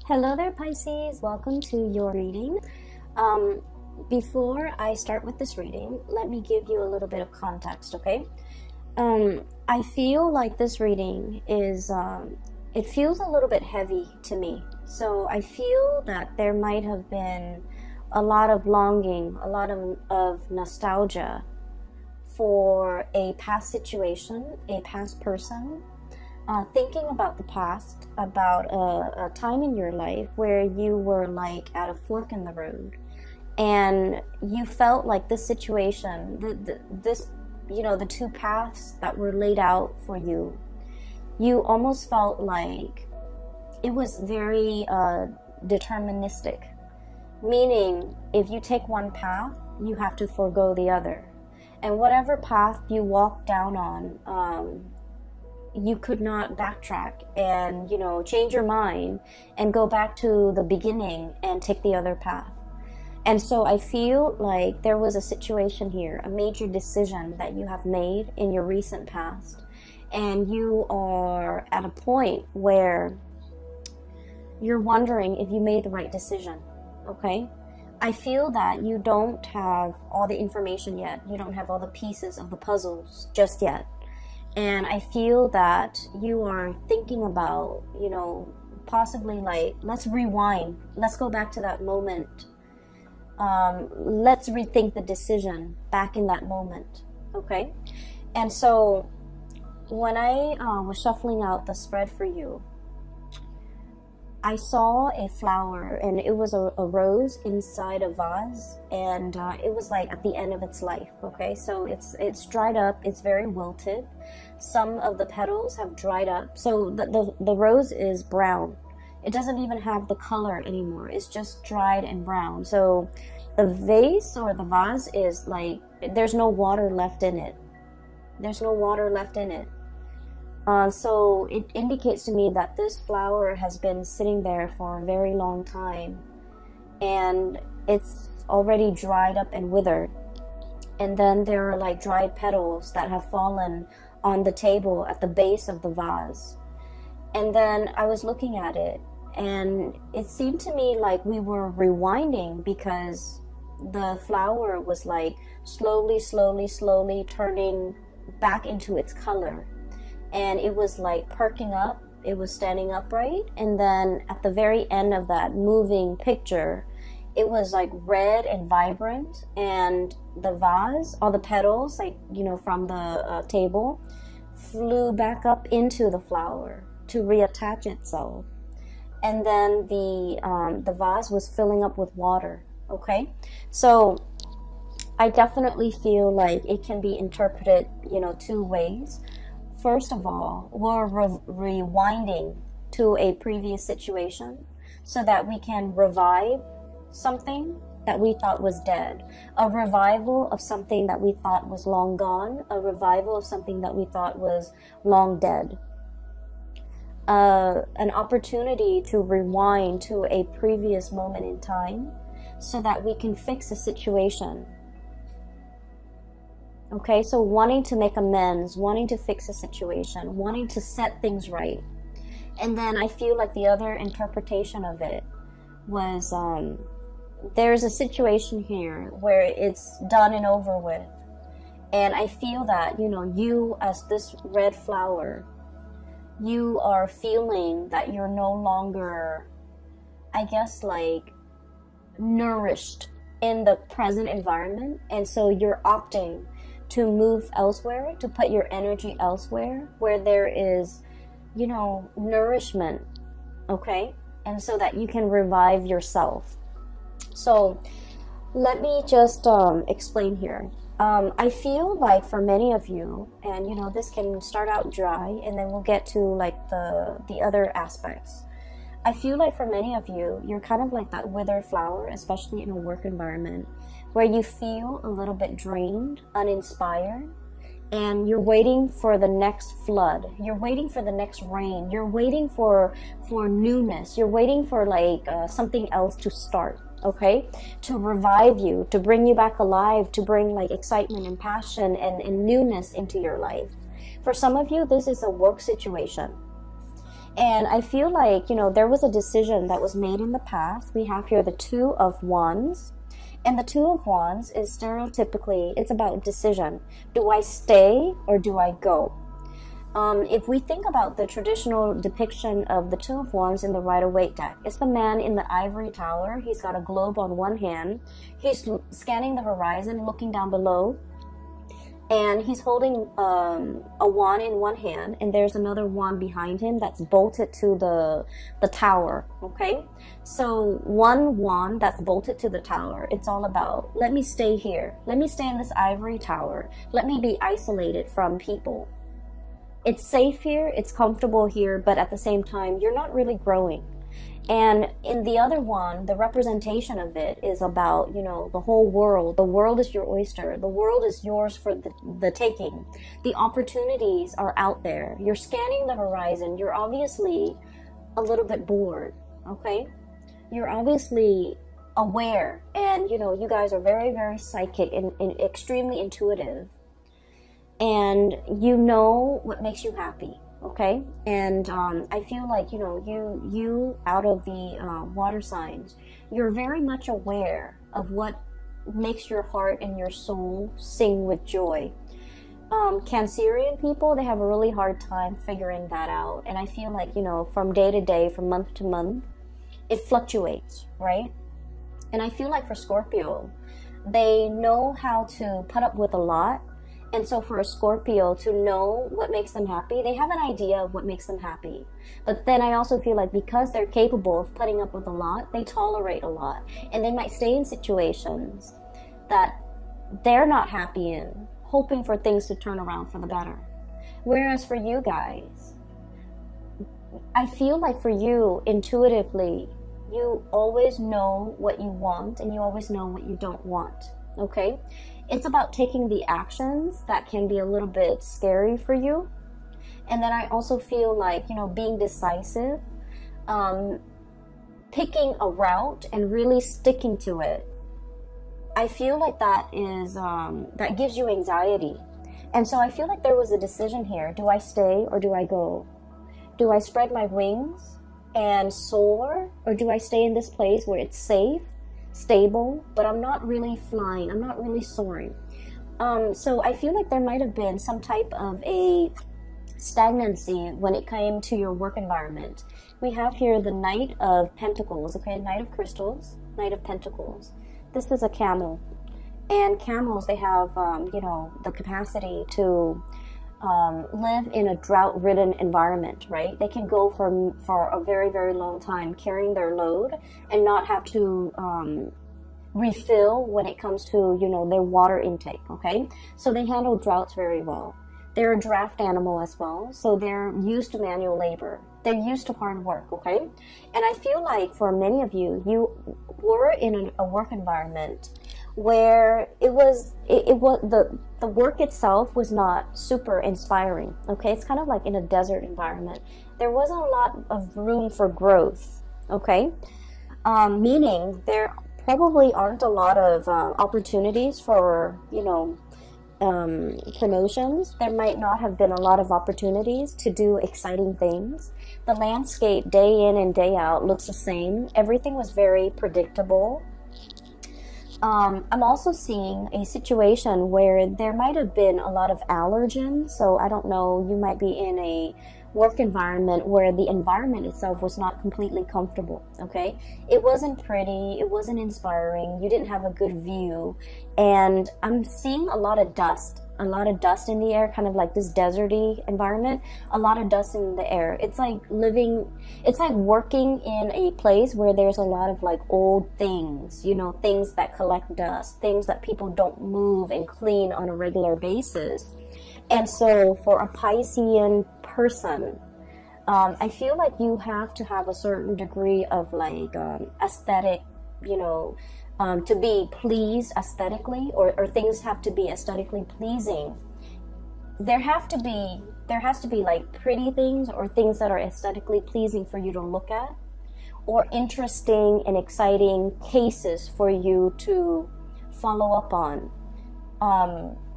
Hello there, Pisces. Welcome to your reading. Before I start with this reading, let me give you a little bit of context, okay? I feel like this reading is, it feels a little bit heavy to me. So I feel that there might have been a lot of longing, a lot of nostalgia for a past situation, a past person. Thinking about the past, about a time in your life where you were like at a fork in the road, and you felt like this situation, the two paths that were laid out for you, you almost felt like it was very deterministic, meaning if you take one path, you have to forego the other, and whatever path you walk down on, you could not backtrack and, change your mind and go back to the beginning and take the other path. And so I feel like there was a situation here, a major decision that you have made in your recent past, and you are at a point where you're wondering if you made the right decision, okay? I feel that you don't have all the information yet. You don't have all the pieces of the puzzles just yet. And I feel that you are thinking about, possibly like, let's rewind. Let's go back to that moment. Let's rethink the decision back in that moment. Okay? And so when I was shuffling out the spread for you, I saw a flower, and it was a rose inside a vase, and it was like at the end of its life. Okay, so it's dried up, it's very wilted. Some of the petals have dried up, so the rose is brown. It doesn't even have the color anymore, it's just dried and brown. So the vase or the vase is like, there's no water left in it. There's no water left in it. So it indicates to me that this flower has been sitting there for a very long time, and it's already dried up and withered. And then there are like dried petals that have fallen on the table at the base of the vase. And then I was looking at it, and it seemed to me like we were rewinding, because the flower was like slowly turning back into its color. And it was like perking up, it was standing upright, and then at the very end of that moving picture, it was like red and vibrant, and the vase, all the petals, like, from the table, flew back up into the flower to reattach itself. And then the vase was filling up with water, okay? So I definitely feel like it can be interpreted, two ways. First of all, we're rewinding to a previous situation so that we can revive something that we thought was dead. A revival of something that we thought was long gone. A revival of something that we thought was long dead. An opportunity to rewind to a previous moment in time so that we can fix a situation. Okay, so wanting to make amends, wanting to fix a situation, wanting to set things right. And then I feel like the other interpretation of it was, there's a situation here where it's done and over with. And I feel that, you as this red flower, you are feeling that you're no longer, I guess, like, nourished in the present environment. And so you're opting to move elsewhere, to put your energy elsewhere where there is, nourishment, okay? And so that you can revive yourself. So let me just explain here. I feel like for many of you, and this can start out dry, and then we'll get to like the other aspects. I feel like for many of you, you're kind of like that withered flower, especially in a work environment, where you feel a little bit drained, uninspired, and you're waiting for the next flood. You're waiting for the next rain. You're waiting for newness. You're waiting for like something else to start, okay? To revive you, to bring you back alive, to bring like excitement and passion and newness into your life. For some of you, this is a work situation. And I feel like, you know, there was a decision that was made in the past. We have here the Two of Wands. And the Two of Wands is stereotypically, it's about decision. Do I stay or do I go? If we think about the traditional depiction of the Two of Wands in the Rider-Waite deck, it's the man in the ivory tower. He's got a globe on one hand. He's scanning the horizon, looking down below. And he's holding a wand in one hand, and there's another wand behind him that's bolted to the tower, okay? So one wand that's bolted to the tower, it's all about, let me stay here. Let me stay in this ivory tower. Let me be isolated from people. It's safe here, it's comfortable here, but at the same time, you're not really growing. And in the other one, the representation of it is about, you know, the whole world. The world is your oyster. The world is yours for the taking. The opportunities are out there. You're scanning the horizon. You're obviously a little bit bored, okay? You're obviously aware. And, you know, you guys are very, very psychic and extremely intuitive. And you know what makes you happy. Okay, and I feel like, you know, you out of the water signs, you're very much aware of what makes your heart and your soul sing with joy. Cancerian people, they have a really hard time figuring that out, and I feel like, you know, from day to day, from month to month, it fluctuates, right? And I feel like for Scorpio, they know how to put up with a lot. And so for a Scorpio to know what makes them happy, they have an idea of what makes them happy. But then I also feel like because they're capable of putting up with a lot, they tolerate a lot. And they might stay in situations that they're not happy in, hoping for things to turn around for the better. Whereas for you guys, I feel like for you, intuitively, you always know what you want and you always know what you don't want, okay? It's about taking the actions that can be a little bit scary for you. And then I also feel like, you know, being decisive, picking a route and really sticking to it. I feel like that is, that gives you anxiety. And so I feel like there was a decision here. Do I stay or do I go? Do I spread my wings and soar? Or do I stay in this place where it's safe, stable, but I'm not really flying, I'm not really soaring. So I feel like there might have been some type of a stagnancy when it came to your work environment. We have here the Knight of Pentacles, okay, Knight of Crystals, Knight of Pentacles. This is a camel, and camels, they have, you know, the capacity to live in a drought-ridden environment, right? They can go for a very, very long time carrying their load and not have to refill when it comes to, you know, their water intake, okay? So they handle droughts very well. They're a draft animal as well, so they're used to manual labor. They're used to hard work, okay? And I feel like for many of you, you were in a work environment where it was the work itself was not super inspiring, okay? It's kind of like in a desert environment. There wasn't a lot of room for growth, okay? Meaning there probably aren't a lot of opportunities for, you know, promotions. There might not have been a lot of opportunities to do exciting things. The landscape day in and day out looks the same. Everything was very predictable. I'm also seeing a situation where there might have been a lot of allergens. So I don't know, you might be in a work environment where the environment itself was not completely comfortable, okay? It wasn't pretty, it wasn't inspiring, you didn't have a good view, and I'm seeing a lot of dust in the air, kind of like this deserty environment, a lot of dust in the air. It's like working in a place where there's a lot of like old things, you know, things that collect dust, things that people don't move and clean on a regular basis. And so for a Piscean person, I feel like you have to have a certain degree of like aesthetic, you know, to be pleased aesthetically, or things have to be aesthetically pleasing. There has to be like pretty things or things that are aesthetically pleasing for you to look at, or interesting and exciting cases for you to follow up on.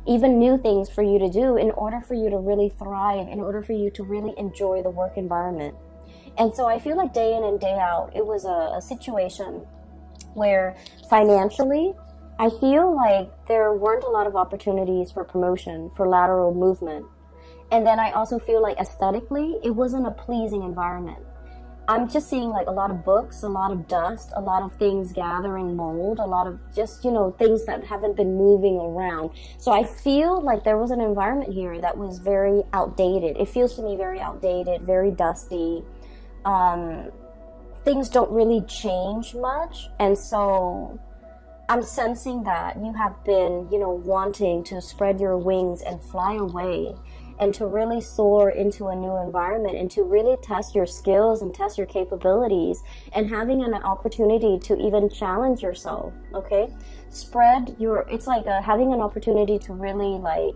Even new things for you to do in order for you to really thrive, in order for you to really enjoy the work environment. And so I feel like day in and day out, it was a situation where financially, I feel like there weren't a lot of opportunities for promotion, for lateral movement. And then I also feel like aesthetically, it wasn't a pleasing environment. I'm just seeing like a lot of books, a lot of dust, a lot of things gathering mold, a lot of just, you know, things that haven't been moving around. So I feel like there was an environment here that was very outdated. It feels to me very outdated, very dusty. Things don't really change much. And so I'm sensing that you have been, you know, wanting to spread your wings and fly away, and to really soar into a new environment, and to really test your skills and test your capabilities, and having an opportunity to even challenge yourself, okay? It's like having an opportunity to really like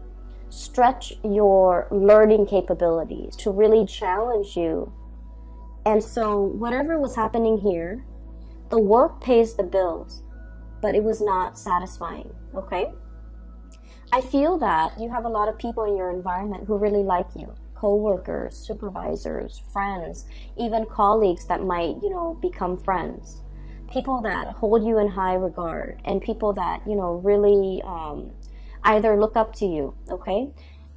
stretch your learning capabilities, to really challenge you. And so whatever was happening here, the work pays the bills, but it was not satisfying, okay? I feel that you have a lot of people in your environment who really like you. Co-workers, supervisors, friends, even colleagues that might, you know, become friends. People that hold you in high regard, and people that, you know, really either look up to you, okay?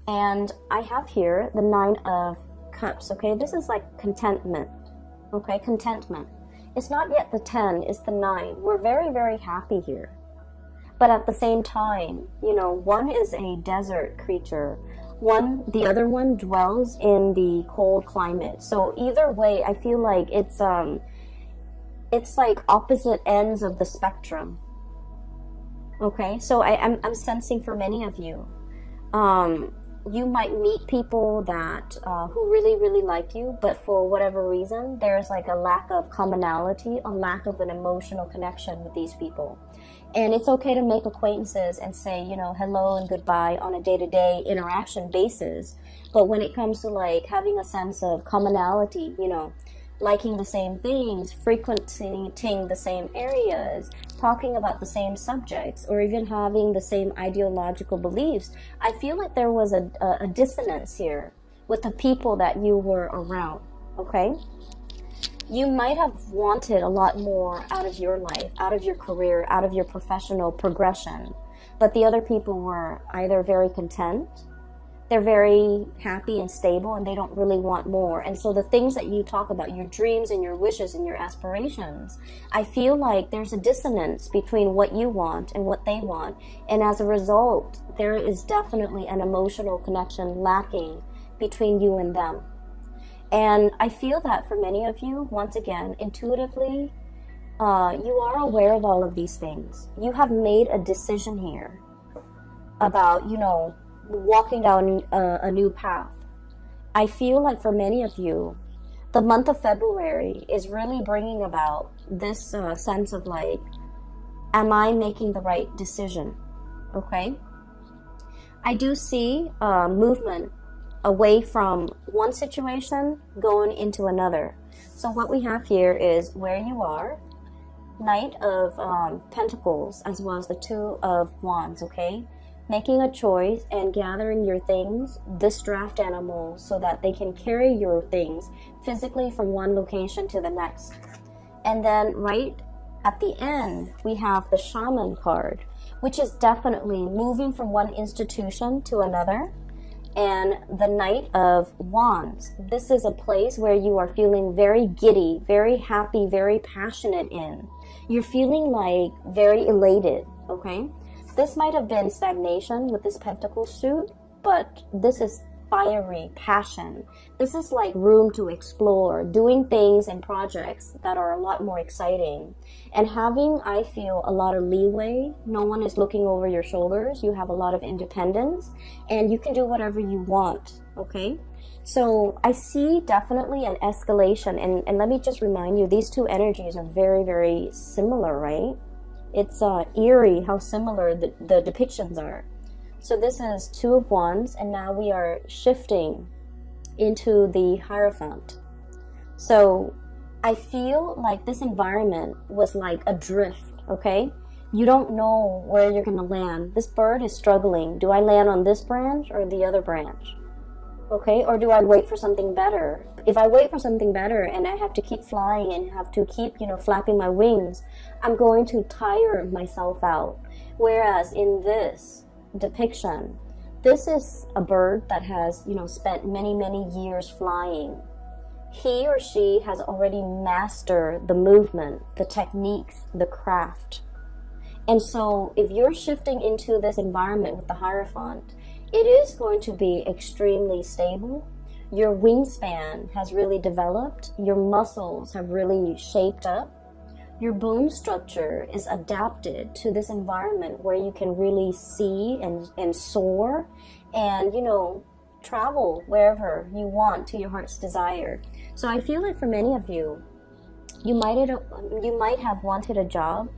And I have here the 9 of Cups, okay? This is like contentment, okay? Contentment. It's not yet the 10, it's the 9. We're very, very happy here. But at the same time, you know, one is a desert creature. The other one dwells in the cold climate. So either way, I feel like it's like opposite ends of the spectrum. Okay, so I'm sensing for many of you, you might meet people that who really, really like you, but for whatever reason, there's like a lack of commonality, a lack of an emotional connection with these people. And it's okay to make acquaintances and say, you know, hello and goodbye on a day-to-day interaction basis. But when it comes to like having a sense of commonality, you know, liking the same things, frequenting the same areas, talking about the same subjects, or even having the same ideological beliefs, I feel like there was a dissonance here with the people that you were around, okay? You might have wanted a lot more out of your life, out of your career, out of your professional progression, but the other people were either very content, they're very happy and stable, and they don't really want more. And so the things that you talk about, your dreams and your wishes and your aspirations, I feel like there's a dissonance between what you want and what they want. And as a result, there is definitely an emotional connection lacking between you and them. And I feel that for many of you, once again, intuitively, you are aware of all of these things. You have made a decision here about, you know, walking down a new path. I feel like for many of you, the month of February is really bringing about this sense of like, am I making the right decision? Okay? I do see movement away from one situation going into another. So what we have here is where you are, Knight of Pentacles, as well as the 2 of Wands, okay? Making a choice and gathering your things, this draft animal, so that they can carry your things physically from one location to the next. And then right at the end, we have the Shaman card, which is definitely moving from one institution to another. And the Knight of Wands, this is a place where you are feeling very giddy, very happy, very passionate in. You're feeling like very elated, okay? This might have been stagnation with this pentacle suit, but this is fiery passion. This is like room to explore, doing things and projects that are a lot more exciting. And having, I feel, a lot of leeway. No one is looking over your shoulders. You have a lot of independence, and you can do whatever you want, okay? So I see definitely an escalation. And let me just remind you, these two energies are very, very similar, right? It's eerie how similar the depictions are. So this is 2 of Wands, and now we are shifting into the Hierophant. So I feel like this environment was like a drift, okay? You don't know where you're going to land. This bird is struggling. Do I land on this branch or the other branch? Okay, or do I wait for something better? If I wait for something better and I have to keep flying and have to keep, you know, flapping my wings, I'm going to tire myself out. Whereas in this depiction, this is a bird that has, you know, spent many, many years flying. He or she has already mastered the movement, the techniques, the craft. And so if you're shifting into this environment with the Hierophant, it is going to be extremely stable. Your wingspan has really developed. Your muscles have really shaped up. Your bone structure is adapted to this environment where you can really see and soar and, you know, travel wherever you want to your heart's desire. So I feel like for many of you, you might have wanted a job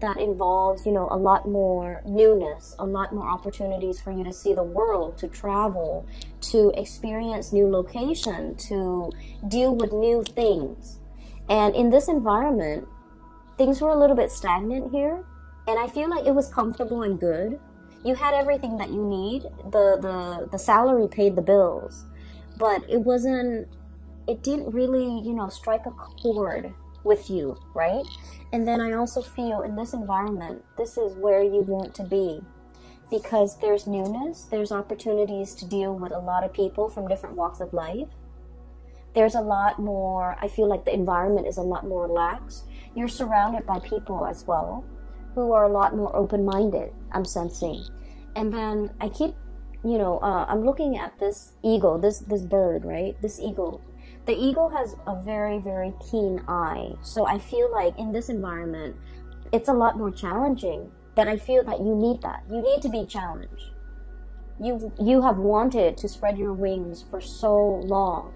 that involves, you know, a lot more newness, a lot more opportunities for you to see the world, to travel, to experience new location, to deal with new things. And in this environment, things were a little bit stagnant here, and I feel like it was comfortable and good. You had everything that you need. The salary paid the bills, but it didn't really, you know, strike a chord with you, right? And then I also feel in this environment, this is where you want to be, because there's newness, there's opportunities to deal with a lot of people from different walks of life. There's a lot more, I feel like the environment is a lot more relaxed. You're surrounded by people as well who are a lot more open-minded, I'm sensing. And then I keep, you know, I'm looking at this eagle, this bird, right? This eagle. The eagle has a very, very keen eye. So I feel like in this environment, it's a lot more challenging. But I feel that you need that. You need to be challenged. You have wanted to spread your wings for so long.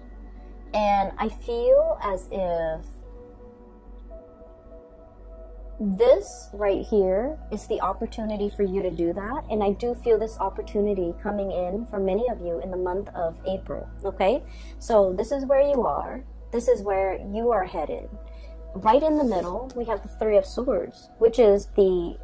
And I feel as if this right here is the opportunity for you to do that. And I do feel this opportunity coming in for many of you in the month of April. Okay, so this is where you are. This is where you are headed. Right in the middle, we have the Three of Swords, which is the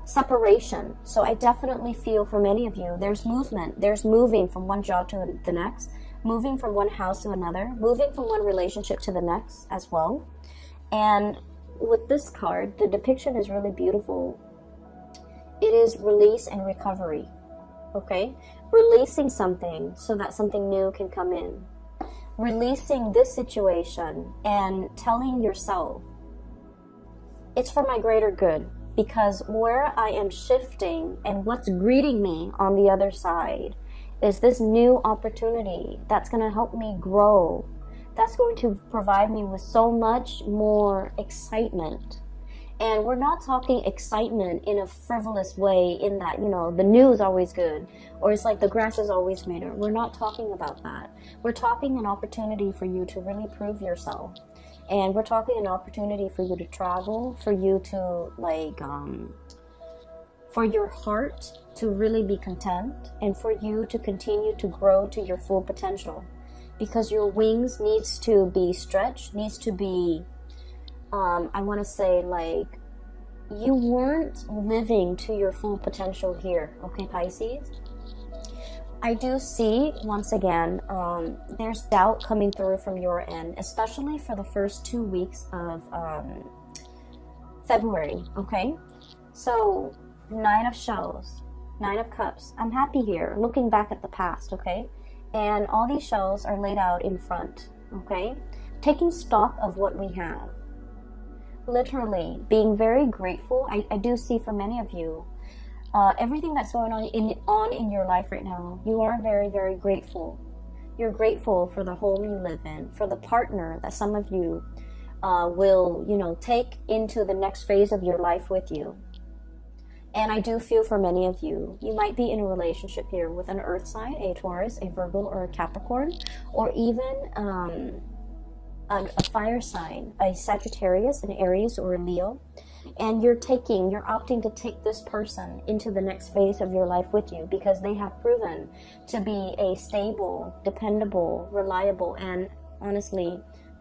separation. So I definitely feel for many of you, there's movement. There's moving from one job to the next, moving from one house to another, moving from one relationship to the next as well. And with this card, the depiction is really beautiful. It is release and recovery. Okay? Releasing something so that something new can come in. Releasing this situation and telling yourself, it's for my greater good, because where I am shifting and what's greeting me on the other side is this new opportunity that's going to help me grow. That's going to provide me with so much more excitement. And we're not talking excitement in a frivolous way in that, you know, the news is always good, or it's like the grass is always greener. We're not talking about that. We're talking an opportunity for you to really prove yourself. And we're talking an opportunity for you to travel, for you to like, for your heart to really be content, and for you to continue to grow to your full potential. Because your wings needs to be stretched, needs to be, I want to say, like, you weren't living to your full potential here, okay, Pisces? I do see, once again, there's doubt coming through from your end, especially for the first 2 weeks of February, okay? So, 9 of shells, 9 of cups. I'm happy here, looking back at the past, okay? And all these shells are laid out in front, okay? Taking stock of what we have. Literally, being very grateful. I do see for many of you, everything that's going on in your life right now, you are very, very grateful. You're grateful for the home you live in, for the partner that some of you will, you know, take into the next phase of your life with you. And I do feel for many of you, you might be in a relationship here with an earth sign, a Taurus, a Virgo, or a Capricorn, or even a fire sign, a Sagittarius, an Aries, or a Leo. And you're opting to take this person into the next phase of your life with you, because they have proven to be a stable, dependable, reliable, and honestly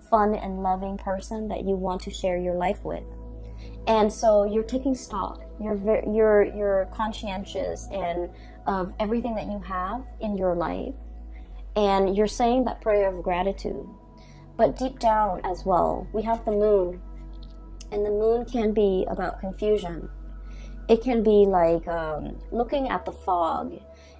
fun and loving person that you want to share your life with. And so you're taking stock. You're conscientious and of everything that you have in your life, and you're saying that prayer of gratitude. But deep down as well, we have the moon, and the moon can be about confusion. It can be like looking at the fog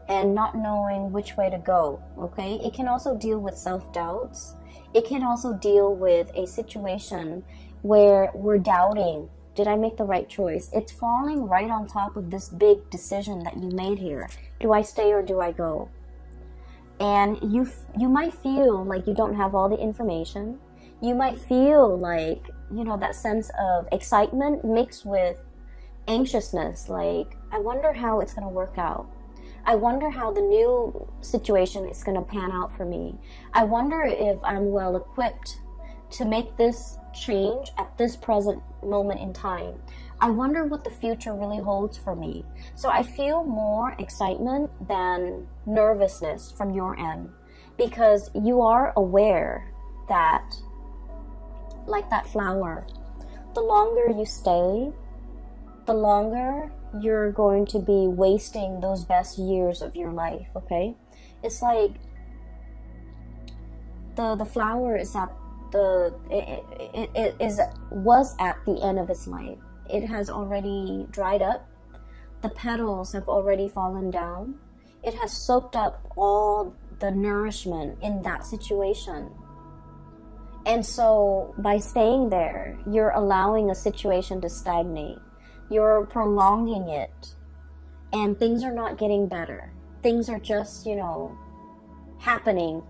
and not knowing which way to go, okay? It can also deal with self-doubts. It can also deal with a situation where we're doubting, did I make the right choice? It's falling right on top of this big decision that you made here. Do I stay or do I go? And you might feel like you don't have all the information. You might feel like, you know, that sense of excitement mixed with anxiousness, like, I wonder how it's going to work out. I wonder how the new situation is going to pan out for me. I wonder if I'm well equipped to make this change at this present moment in time. I wonder what the future really holds for me. So I feel more excitement than nervousness from your end, because you are aware that, like that flower, the longer you stay, the longer you're going to be wasting those best years of your life, okay? It's like the flower is at was at the end of its life. It has already dried up. The petals have already fallen down. It has soaked up all the nourishment in that situation. And so by staying there, you're allowing a situation to stagnate. You're prolonging it. And things are not getting better. Things are just, you know, happening,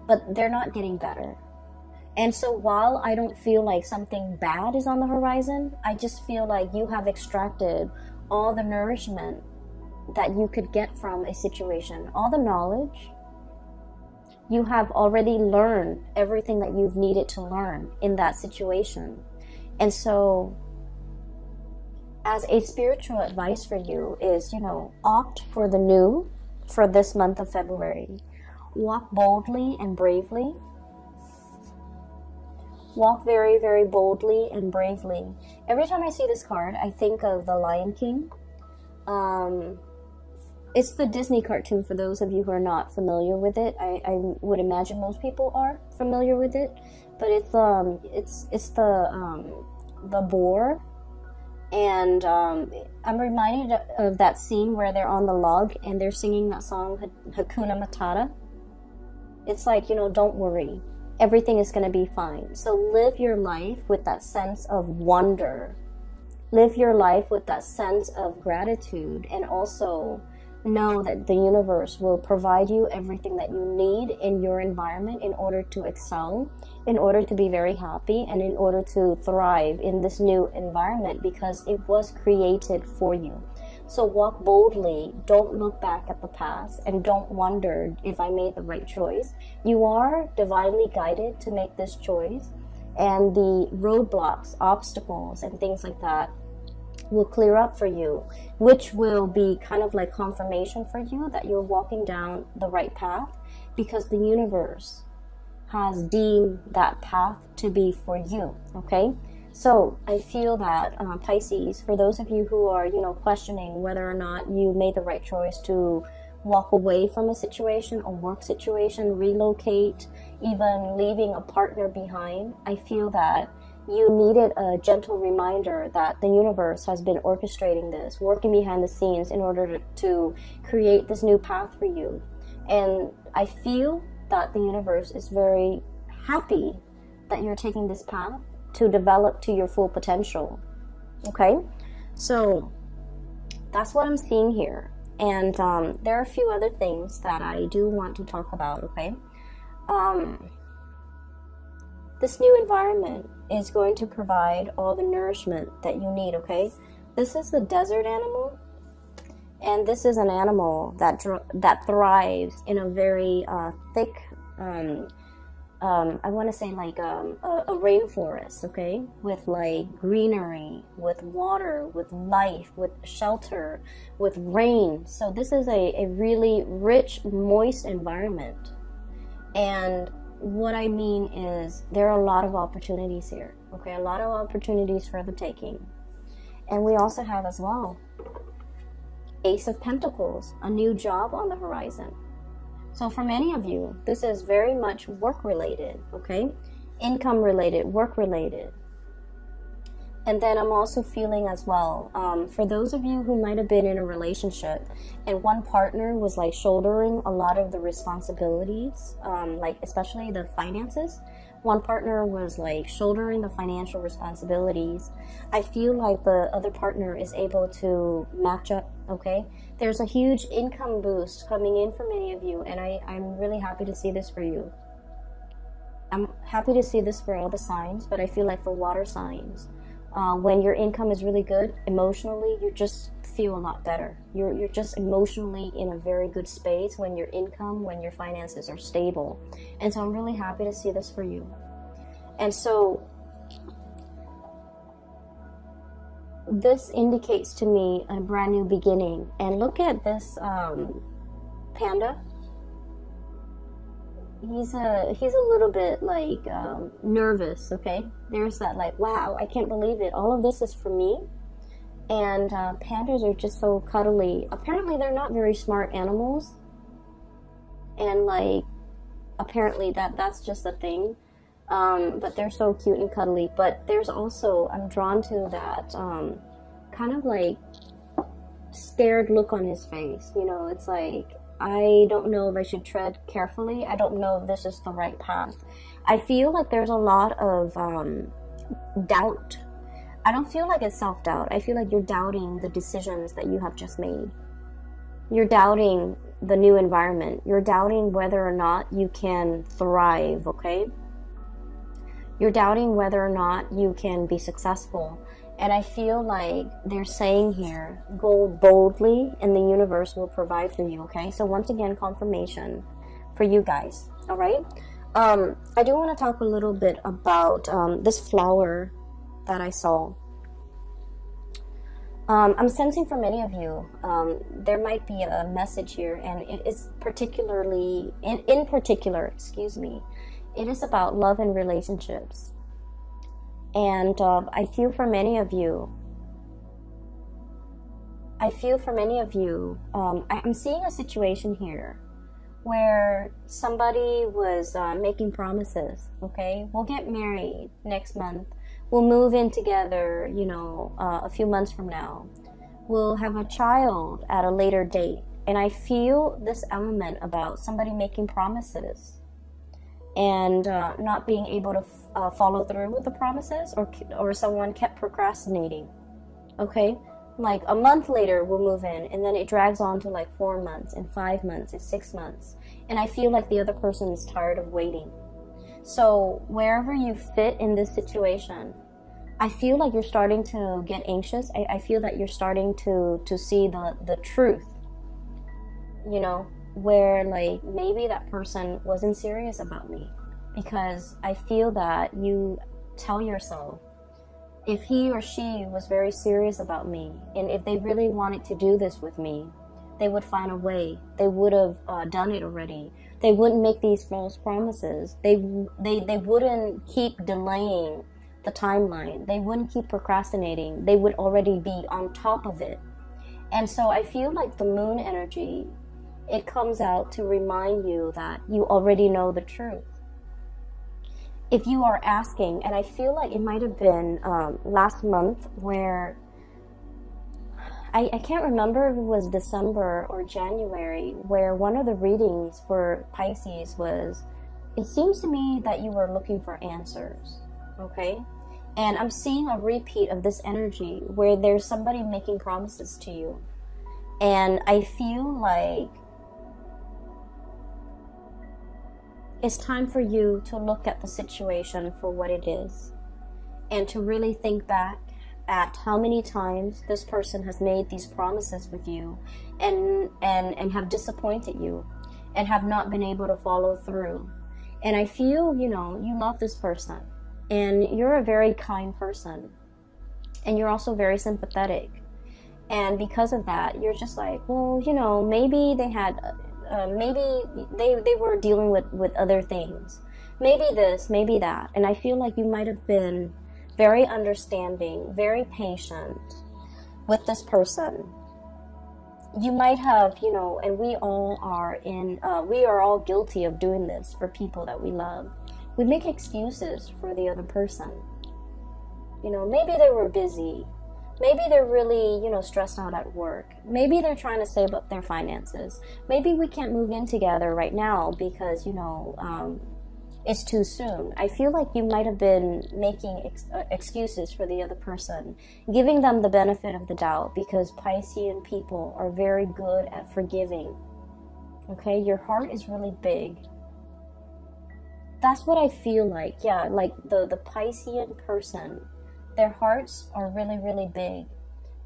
but they're not getting better. And so while I don't feel like something bad is on the horizon, I just feel like you have extracted all the nourishment that you could get from a situation, all the knowledge. You have already learned everything that you've needed to learn in that situation. And so as a spiritual advice for you is, you know, opt for the new for this month of February. Walk boldly and bravely. Walk very, very boldly and bravely. Every time I see this card, I think of the Lion King. It's the Disney cartoon for those of you who are not familiar with it. I would imagine most people are familiar with it. But it's the boar. And I'm reminded of that scene where they're on the log and they're singing that song, Hakuna Matata. It's like, you know, don't worry. Everything is going to be fine. So live your life with that sense of wonder. Live your life with that sense of gratitude, and also know that the universe will provide you everything that you need in your environment in order to excel, in order to be very happy, and in order to thrive in this new environment, because it was created for you. So walk boldly, don't look back at the past, and don't wonder if I made the right choice. You are divinely guided to make this choice, and the roadblocks, obstacles, and things like that will clear up for you, which will be kind of like confirmation for you that you're walking down the right path, because the universe has deemed that path to be for you, okay? So I feel that Pisces, for those of you who are, you know, questioning whether or not you made the right choice to walk away from a situation or work situation, relocate, even leaving a partner behind, I feel that you needed a gentle reminder that the universe has been orchestrating this, working behind the scenes in order to create this new path for you. And I feel that the universe is very happy that you're taking this path to develop to your full potential. Okay, so that's what I'm seeing here. And there are a few other things that I do want to talk about. Okay, this new environment is going to provide all the nourishment that you need. Okay, this is the desert animal, and this is an animal that thrives in a very thick I want to say like a rainforest, okay, with like greenery, with water, with life, with shelter, with rain. So this is a really rich, moist environment. And what I mean is there are a lot of opportunities here, okay, a lot of opportunities for the taking. And we also have as well Ace of Pentacles, a new job on the horizon. So for many of you, this is very much work related, okay? Income related, work related. And then I'm also feeling as well, for those of you who might have been in a relationship and one partner was like shouldering a lot of the responsibilities, like especially the finances, one partner was like shouldering the financial responsibilities. I feel like the other partner is able to match up, okay? There's a huge income boost coming in for many of you, and I'm really happy to see this for you. I'm happy to see this for all the signs, but I feel like for water signs, when your income is really good, emotionally, you just feel a lot better. You're just emotionally in a very good space when your income, when your finances are stable. And so I'm really happy to see this for you. And so this indicates to me a brand new beginning. And look at this panda. He's a little bit like nervous, okay? There's that like, wow, I can't believe it. All of this is for me. And pandas are just so cuddly. Apparently they're not very smart animals. And like, apparently that's just a thing. But they're so cute and cuddly. But there's also, I'm drawn to that kind of like scared look on his face. You know, it's like, I don't know if I should tread carefully. I don't know if this is the right path. I feel like there's a lot of doubt. I don't feel like it's self-doubt. I feel like you're doubting the decisions that you have just made. You're doubting the new environment. You're doubting whether or not you can thrive, okay? You're doubting whether or not you can be successful. And I feel like they're saying here, go boldly and the universe will provide for you, okay? So once again, confirmation for you guys, all right? I do want to talk a little bit about this flower that I saw. I'm sensing for many of you, there might be a message here, and it's particularly, in particular, excuse me, it is about love and relationships. And I feel for many of you, I'm seeing a situation here where somebody was making promises, okay? We'll get married next month. We'll move in together, you know, a few months from now. We'll have a child at a later date. And I feel this element about somebody making promises and not being able to follow through with the promises, or someone kept procrastinating, okay? Like a month later we'll move in, and then it drags on to like 4 months and 5 months and 6 months, and I feel like the other person is tired of waiting. So wherever you fit in this situation, I feel like you're starting to get anxious. I feel that you're starting to see the truth, you know, where like maybe that person wasn't serious about me, because I feel that you tell yourself, if he or she was very serious about me, and if they really wanted to do this with me, they would find a way. They would have done it already. They wouldn't make these false promises. They wouldn't keep delaying the timeline. They wouldn't keep procrastinating. They would already be on top of it. And so I feel like the moon energy, it comes out to remind you that you already know the truth. If you are asking, and I feel like it might have been last month, where I can't remember if it was December or January, where one of the readings for Pisces was, it seems to me that you were looking for answers, okay? And I'm seeing a repeat of this energy where there's somebody making promises to you. And I feel like it's time for you to look at the situation for what it is, and to really think back at how many times this person has made these promises with you and have disappointed you and have not been able to follow through. And I feel, you know, you love this person, and you're a very kind person, and you're also very sympathetic. And because of that, you're just like, well, you know, maybe they had, maybe they were dealing with other things. Maybe this, maybe that. And I feel like you might have been very understanding, very patient with this person. you might have, you know, and we are all guilty of doing this for people that we love. We make excuses for the other person. You know, maybe they were busy. Maybe they're really, you know, stressed out at work. Maybe they're trying to save up their finances. Maybe we can't move in together right now because, you know, it's too soon. I feel like you might have been making excuses for the other person, giving them the benefit of the doubt, because Piscean people are very good at forgiving. Okay, your heart is really big. That's what I feel like. Yeah, like the Piscean person, their hearts are really, really big.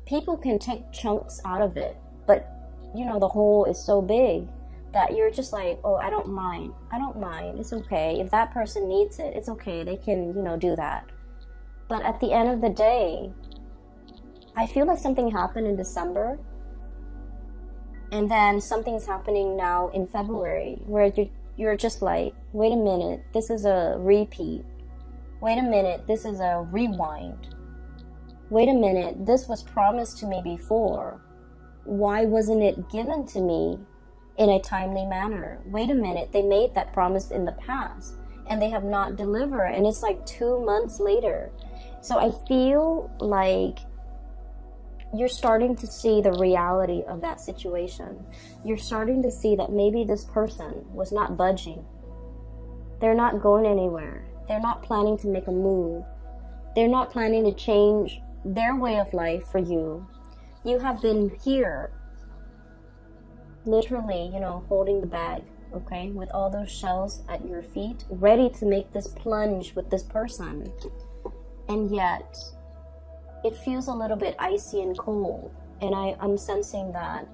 People can take chunks out of it, but, you know, the whole is so big that you're just like, oh, I don't mind. I don't mind. It's okay. If that person needs it, it's okay. They can, you know, do that. But at the end of the day, I feel like something happened in December. And then something's happening now in February where you're just like, wait a minute, this is a repeat. Wait a minute, this is a rewind. Wait a minute, this was promised to me before. Why wasn't it given to me in a timely manner? Wait a minute, they made that promise in the past and they have not delivered, and it's like 2 months later. So I feel like you're starting to see the reality of that situation. You're starting to see that maybe this person was not budging. They're not going anywhere. They're not planning to make a move. They're not planning to change their way of life for you. You have been here, literally, you know, holding the bag, okay, with all those shells at your feet, ready to make this plunge with this person. And yet, it feels a little bit icy and cold. And I'm sensing that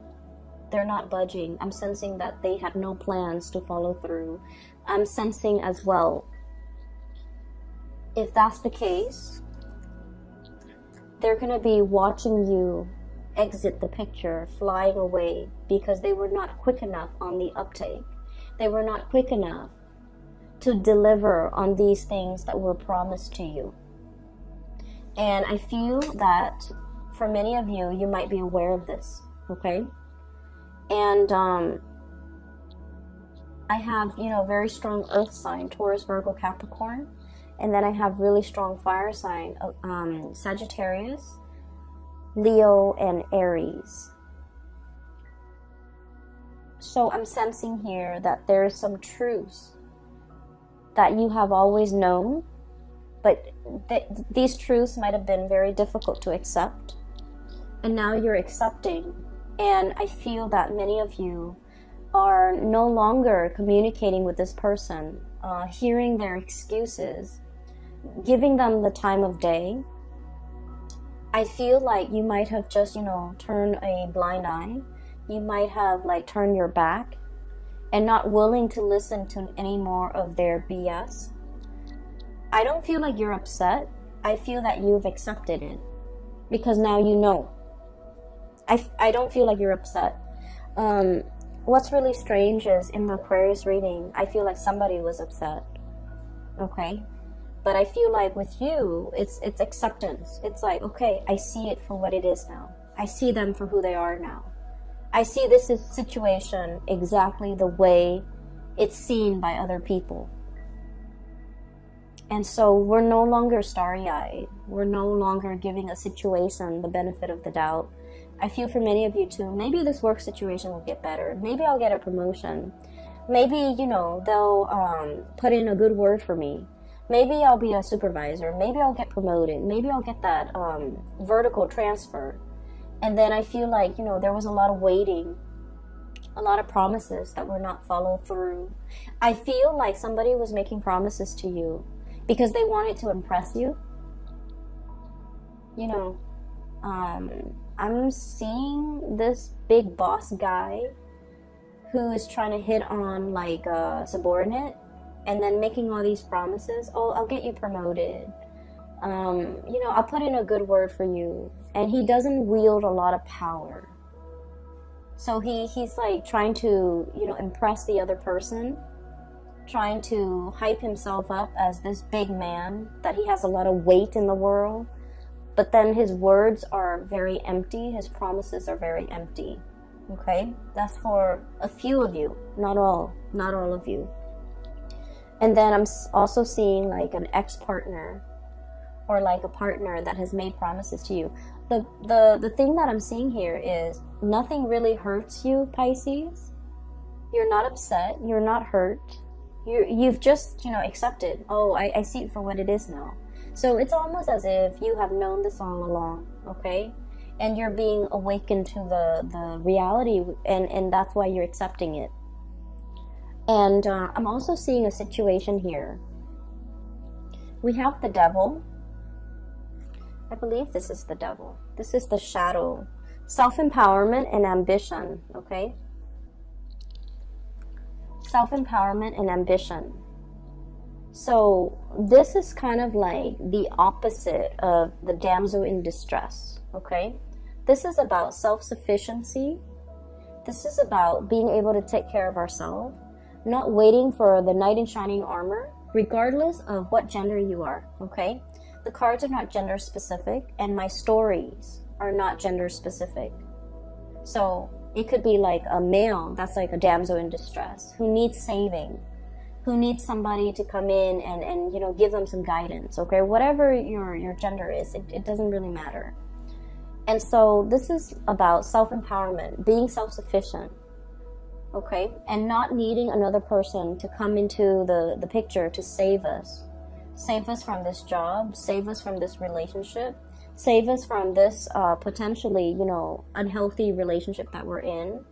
they're not budging. I'm sensing that they have no plans to follow through. I'm sensing as well, if that's the case, they're going to be watching you exit the picture, flying away, because they were not quick enough on the uptake. They were not quick enough to deliver on these things that were promised to you. And I feel that for many of you, you might be aware of this, okay? And I have, you know, very strong earth sign, Taurus, Virgo, Capricorn. And then I have really strong fire sign, Sagittarius, Leo, and Aries. So I'm sensing here that there is some truths that you have always known, but these truths might have been very difficult to accept. And now you're accepting. And I feel that many of you are no longer communicating with this person, hearing their excuses, giving them the time of day. I feel like you might have just, you know, turned a blind eye. You might have like turned your back and not willing to listen to any more of their BS. I don't feel like you're upset. I feel that you've accepted it because now you know. I don't feel like you're upset. What's really strange is in the Aquarius reading, I feel like somebody was upset. Okay? But I feel like with you, it's acceptance. It's like, okay, I see it for what it is now. I see them for who they are now. I see this situation exactly the way it's seen by other people. And so we're no longer starry-eyed. We're no longer giving a situation the benefit of the doubt. I feel for many of you too, maybe this work situation will get better. Maybe I'll get a promotion. Maybe, you know, they'll put in a good word for me. Maybe I'll be a supervisor. Maybe I'll get promoted. Maybe I'll get that vertical transfer. And then I feel like, you know, there was a lot of waiting, a lot of promises that were not followed through. I feel like somebody was making promises to you because they wanted to impress you. You know, I'm seeing this big boss guy who is trying to hit on like a subordinate and then making all these promises. Oh, I'll get you promoted. You know, I'll put in a good word for you. And he doesn't wield a lot of power. So he's like trying to, you know, impress the other person, trying to hype himself up as this big man, that he has a lot of weight in the world. But then his words are very empty. His promises are very empty. Okay, that's for a few of you, not all of you. And then I'm also seeing like an ex-partner, or like a partner that has made promises to you. The thing that I'm seeing here is nothing really hurts you, Pisces. You're not upset, you're not hurt. You've just, accepted. Oh, I see it for what it is now. So it's almost as if you have known this all along, okay? And you're being awakened to the reality, and that's why you're accepting it. And I'm also seeing a situation here. We have the devil. I believe this is the devil. This is the shadow. Self-empowerment and ambition, okay? Self-empowerment and ambition. So this is kind of like the opposite of the damsel in distress, okay? This is about self-sufficiency. This is about being able to take care of ourselves, not waiting for the knight in shining armor, regardless of what gender you are, okay? The cards are not gender specific, and my stories are not gender specific. So it could be like a male that's like a damsel in distress who needs saving, who needs somebody to come in and give them some guidance, okay? Whatever your gender is, it doesn't really matter. And so this is about self-empowerment, being self-sufficient, okay? And not needing another person to come into the picture to save us. Save us from this job, save us from this relationship, save us from this potentially, unhealthy relationship that we're in,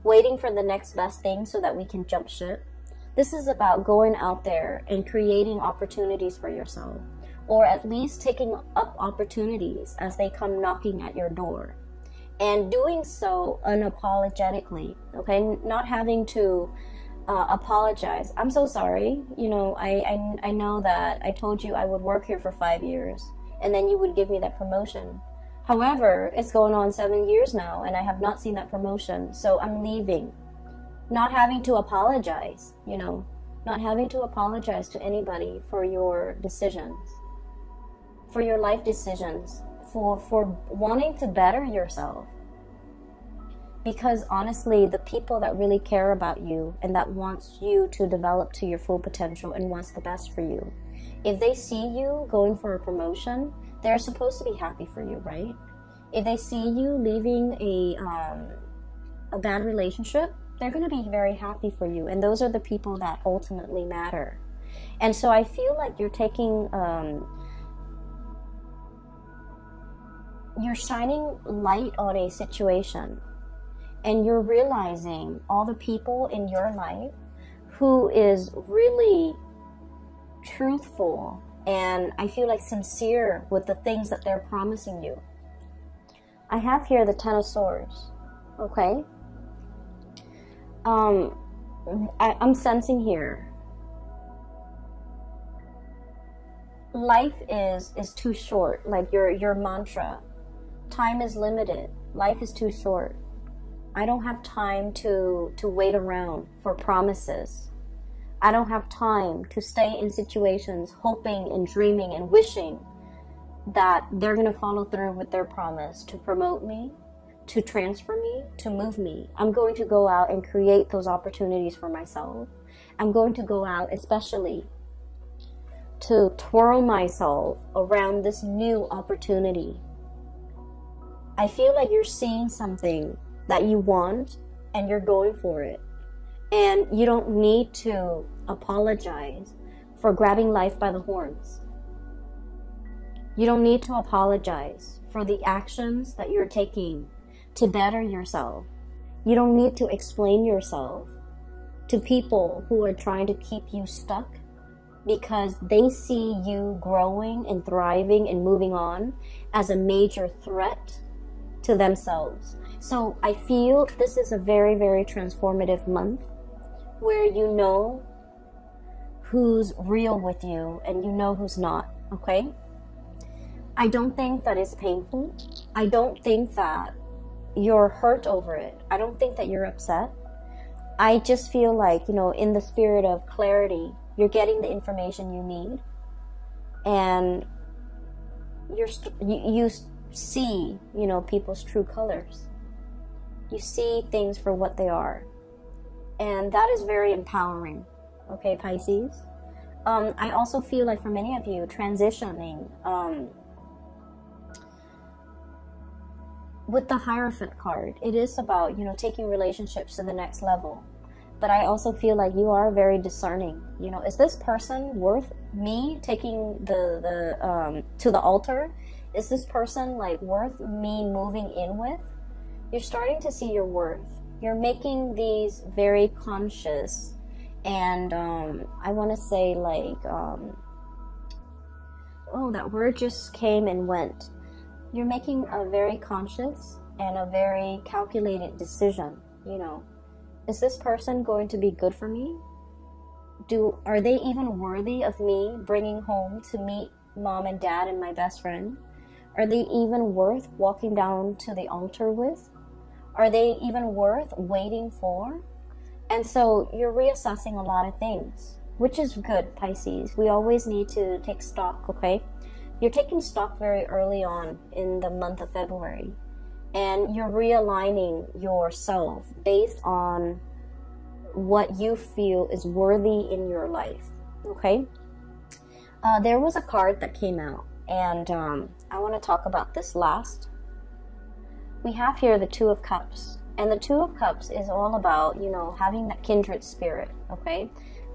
waiting for the next best thing so that we can jump ship. This is about going out there and creating opportunities for yourself, or at least taking up opportunities as they come knocking at your door, and doing so unapologetically, okay? Not having to apologize. I'm so sorry. I know that I told you I would work here for 5 years, and then you would give me that promotion. However, it's going on 7 years now, and I have not seen that promotion, so I'm leaving. Not having to apologize, not having to apologize to anybody for your decisions, for your life decisions, for wanting to better yourself. Because honestly, the people that really care about you and that wants you to develop to your full potential and wants the best for you, if they see you going for a promotion, they're supposed to be happy for you, right? If they see you leaving a bad relationship, they're going to be very happy for you. And those are the people that ultimately matter. And so I feel like you're taking, you're shining light on a situation, and you're realizing all the people in your life who is really truthful and I feel like sincere with the things that they're promising you. I have here the Ten of Swords, okay? I'm sensing here, life is too short. Like your mantra, time is limited, life is too short. I don't have time to wait around for promises. I don't have time to stay in situations hoping and dreaming and wishing that they're going to follow through with their promise to promote me, to transfer me, to move me. I'm going to go out and create those opportunities for myself. I'm going to go out especially to twirl myself around this new opportunity. I feel like you're seeing something that you want and you're going for it. And you don't need to apologize for grabbing life by the horns. You don't need to apologize for the actions that you're taking to better yourself. You don't need to explain yourself to people who are trying to keep you stuck because they see you growing and thriving and moving on as a major threat to themselves. So I feel this is a very, very transformative month where you know who's real with you and you know who's not, okay? I don't think that it's painful. I don't think that you're hurt over it. I don't think that you're upset. I just feel like, in the spirit of clarity, you're getting the information you need and you see, people's true colors. You see things for what they are. And that is very empowering. Okay, Pisces? I also feel like for many of you, transitioning with the Hierophant card, it is about, you know, taking relationships to the next level. But I also feel like you are very discerning. You know, is this person worth me taking to the altar? Is this person like worth me moving in with? You're starting to see your worth. You're making these very conscious and I want to say like oh, that word just came and went. You're making a very conscious and a very calculated decision. You know, is this person going to be good for me? Are they even worthy of me bringing home to meet mom and dad and my best friend? Are they even worth walking down to the altar with? Are they even worth waiting for? And so you're reassessing a lot of things, which is good, Pisces. We always need to take stock, okay? You're taking stock very early on in the month of February. And you're realigning yourself based on what you feel is worthy in your life, okay? There was a card that came out, and I want to talk about this last. We have here the Two of Cups. And the Two of Cups is all about, you know, having that kindred spirit, okay?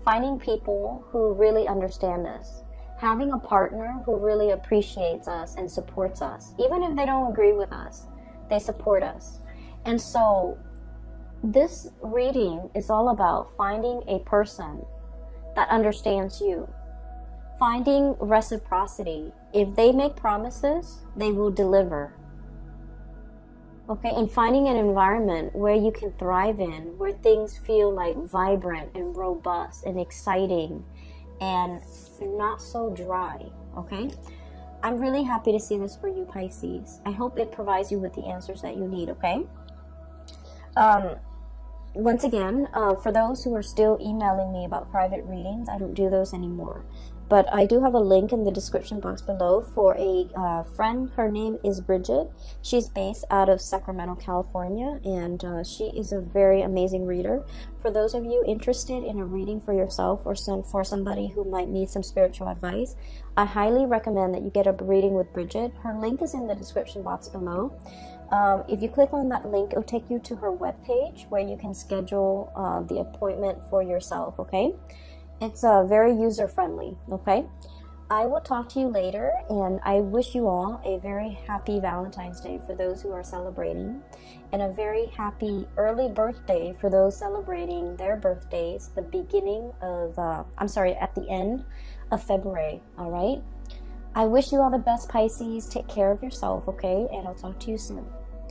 Finding people who really understand us. Having a partner who really appreciates us and supports us. Even if they don't agree with us, they support us. And so this reading is all about finding a person that understands you. Finding reciprocity. If they make promises, they will deliver. Okay, and finding an environment where you can thrive in, where things feel like vibrant and robust and exciting and not so dry, okay? I'm really happy to see this for you, Pisces. I hope it provides you with the answers that you need, okay? Once again, for those who are still emailing me about private readings, I don't do those anymore. But I do have a link in the description box below for a friend. Her name is Bridget. She's based out of Sacramento, California, and she is a very amazing reader. For those of you interested in a reading for yourself or for somebody who might need some spiritual advice, I highly recommend that you get a reading with Bridget. Her link is in the description box below. If you click on that link, it'll take you to her webpage where you can schedule the appointment for yourself, okay? It's very user-friendly, okay? I will talk to you later, and I wish you all a very happy Valentine's Day for those who are celebrating, and a very happy early birthday for those celebrating their birthdays, the beginning of, at the end of February, all right? I wish you all the best, Pisces. Take care of yourself, okay? And I'll talk to you soon.